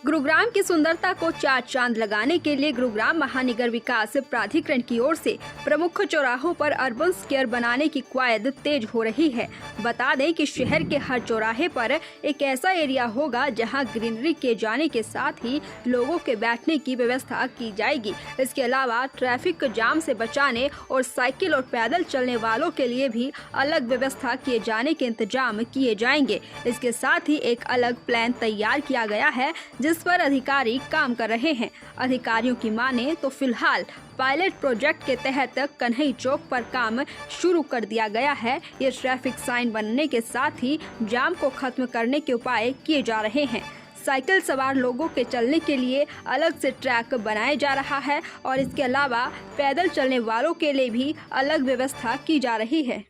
गुरुग्राम की सुंदरता को चार चांद लगाने के लिए गुरुग्राम महानगर विकास प्राधिकरण की ओर से प्रमुख चौराहों पर अर्बन स्क्वायर बनाने की कवायद तेज हो रही है। बता दें कि शहर के हर चौराहे पर एक ऐसा एरिया होगा जहां ग्रीनरी के जाने के साथ ही लोगों के बैठने की व्यवस्था की जाएगी। इसके अलावा ट्रैफिक जाम से बचाने और साइकिल और पैदल चलने वालों के लिए भी अलग व्यवस्था किए जाने के इंतजाम किए जाएंगे। इसके साथ ही एक अलग प्लान तैयार किया गया है जिस पर अधिकारी काम कर रहे हैं। अधिकारियों की माने तो फिलहाल पायलट प्रोजेक्ट के तहत कन्हई चौक पर काम शुरू कर दिया गया है। ये ट्रैफिक साइन बनने के साथ ही जाम को खत्म करने के उपाय किए जा रहे हैं। साइकिल सवार लोगों के चलने के लिए अलग से ट्रैक बनाया जा रहा है और इसके अलावा पैदल चलने वालों के लिए भी अलग व्यवस्था की जा रही है।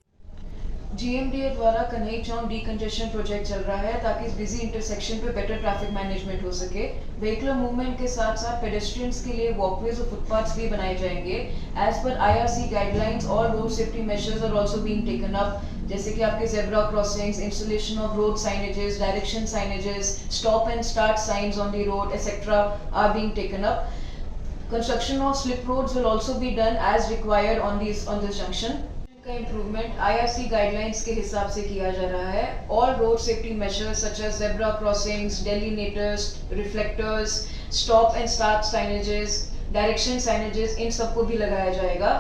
GMDA द्वारा कन्हई चौक डीकंजेशन प्रोजेक्ट चल रहा है ताकि इस बिजी इंटरसेक्शन पे बेटर ट्रैफिक मैनेजमेंट हो सके। व्हीकलर मूवमेंट के साथ साथ पेडेस्ट्रियंस के लिए वॉकवेज और फुटपाथ्स भी बनाए जाएंगे। एज पर IRC गाइडलाइंस और road safety measures are also being taken up, जैसे कि आपके zebra crossings, installation of road signages, direction signages, stop and start signs on the road etcetera are being taken up. Construction of slip roads will also be done as required on this junction. का improvement IRC guidelines के हिसाब से किया जा रहा है। All road safety measures such as zebra crossings, delineators, reflectors, stop and start signages, direction signages, इन सबको भी लगाया जाएगा।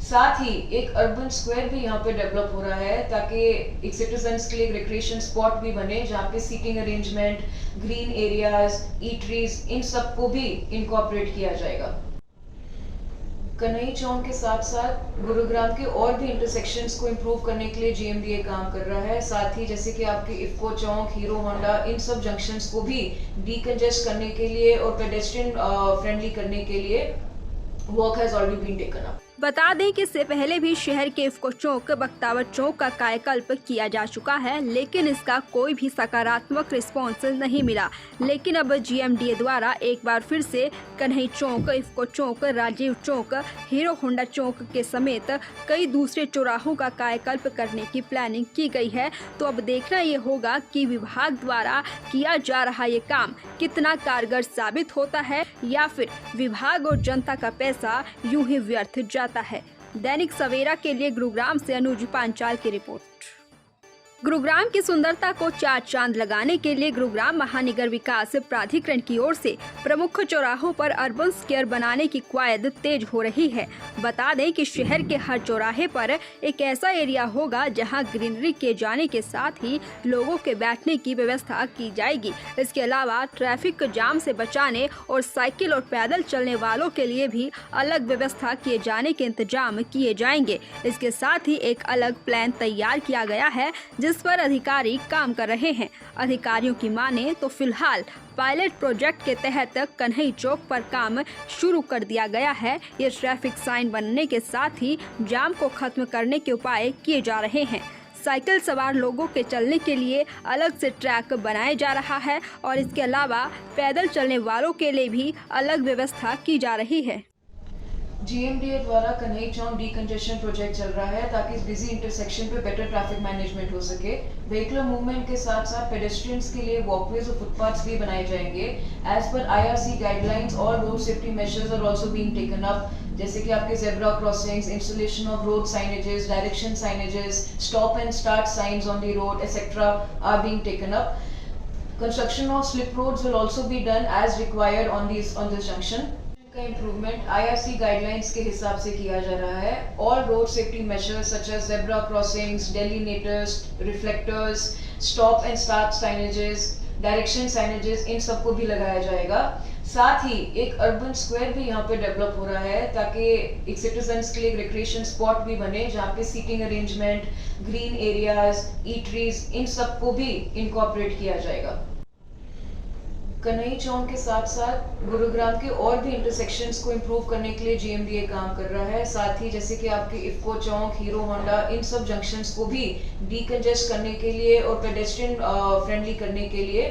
साथ ही एक अर्बन स्क्वायर भी यहाँ पे डेवलप हो रहा है ताकि एक सिटीजन्स के लिए रिक्रिएशन स्पॉट भी बने जहाँ पे seating arrangement, green areas, eateries, इन सबको भी इनकॉर्पोरेट किया जाएगा। कन्हई चौक के साथ साथ गुरुग्राम के और भी इंटरसेक्शंस को इम्प्रूव करने के लिए GMDA काम कर रहा है। साथ ही जैसे कि आपके इफ्को चौक, हीरो होंडा, इन सब जंक्शंस को भी डीकंजेस्ट करने के लिए और पेडेस्ट्रियन फ्रेंडली करने के लिए work has already been taken up. बता दें कि इससे पहले भी शहर के इफ्को चौक, बख्तावर चौक का कायाकल्प किया जा चुका है, लेकिन इसका कोई भी सकारात्मक रिस्पॉन्स नहीं मिला। लेकिन अब GMDA द्वारा एक बार फिर से कन्हई चौक, इफ्को चौक, राजीव चौक, हीरो होंडा चौक के समेत कई दूसरे चौराहों का कायाकल्प करने की प्लानिंग की गई है। तो अब देखना ये होगा कि विभाग द्वारा किया जा रहा ये काम कितना कारगर साबित होता है या फिर विभाग और जनता का पैसा यूं ही व्यर्थ जाता है। दैनिक सवेरा के लिए गुरुग्राम से अनुज पांचाल की रिपोर्ट। गुरुग्राम की सुंदरता को चार चांद लगाने के लिए गुरुग्राम महानगर विकास प्राधिकरण की ओर से प्रमुख चौराहों पर अर्बन स्क्वायर बनाने की कवायद तेज हो रही है। बता दें कि शहर के हर चौराहे पर एक ऐसा एरिया होगा जहां ग्रीनरी के जाने के साथ ही लोगों के बैठने की व्यवस्था की जाएगी। इसके अलावा ट्रैफिक जाम से बचाने और साइकिल और पैदल चलने वालों के लिए भी अलग व्यवस्था किए जाने के इंतजाम किए जाएंगे। इसके साथ ही एक अलग प्लान तैयार किया गया है जिस पर अधिकारी काम कर रहे हैं। अधिकारियों की माने तो फिलहाल पायलट प्रोजेक्ट के तहत कन्हई चौक पर काम शुरू कर दिया गया है। ये ट्रैफिक साइन बनने के साथ ही जाम को खत्म करने के उपाय किए जा रहे हैं। साइकिल सवार लोगों के चलने के लिए अलग से ट्रैक बनाया जा रहा है और इसके अलावा पैदल चलने वालों के लिए भी अलग व्यवस्था की जा रही है। GMDA द्वारा कन्हई चौक डीकंजेशन प्रोजेक्ट चल रहा है ताकि इस बिजी इंटरसेक्शन पे बेटर ट्रैफिक मैनेजमेंट हो सके। व्हीकलर मूवमेंट के साथ साथ पेडेस्ट्रियंस के लिए वॉकवेज और फुटपाथ्स भी बनाए जाएंगे। एज पर IRC गाइडलाइंस और road safety measures are also being taken up, जैसे कि आपके zebra crossings, installation of road signages, direction signages, stop and start signs on the road etcetera are being taken up. Construction of slip roads will also be done as required on this junction. का improvement IRC guidelines के हिसाब से किया जा रहा है। All road safety measures such as zebra crossings, delineators, reflectors, stop and start signages, direction signages, इन सबको भी लगाया जाएगा। साथ ही एक अर्बन स्क्वायर भी यहाँ पे डेवलप हो रहा है ताकि एक सिटीजन्स के लिए रिक्रिएशन स्पॉट भी बने जहाँ पे seating arrangement, green areas, eateries, इन सबको भी इनकॉर्पोरेट किया जाएगा। कन्हई चौक के साथ साथ गुरुग्राम के और भी इंटरसेक्शंस को इम्प्रूव करने के लिए GMDA काम कर रहा है। साथ ही जैसे कि आपके इफ्को चौक, हीरो होंडा, इन सब जंक्शंस को भी डीकंजेस्ट करने के लिए और पेडेस्ट्रियन फ्रेंडली करने के लिए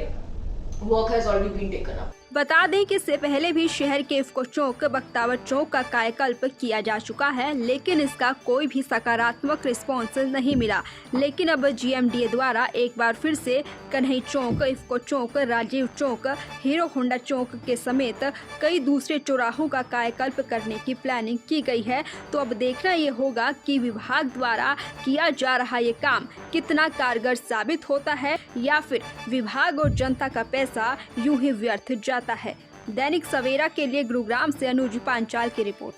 work has already been taken up. बता दें कि इससे पहले भी शहर के इफ्को चौक, बख्तावर चौक का कायाकल्प किया जा चुका है, लेकिन इसका कोई भी सकारात्मक रिस्पॉन्स नहीं मिला। लेकिन अब GMDA द्वारा एक बार फिर से कन्हई चौक, इफ्को चौक, राजीव चौक, हीरो होंडा चौक के समेत कई दूसरे चौराहों का कायाकल्प करने की प्लानिंग की गई है। तो अब देखना ये होगा कि विभाग द्वारा किया जा रहा ये काम कितना कारगर साबित होता है या फिर विभाग और जनता का पैसा यूं ही व्यर्थ जाता है। दैनिक सवेरा के लिए गुरुग्राम से अनुज पांचाल की रिपोर्ट।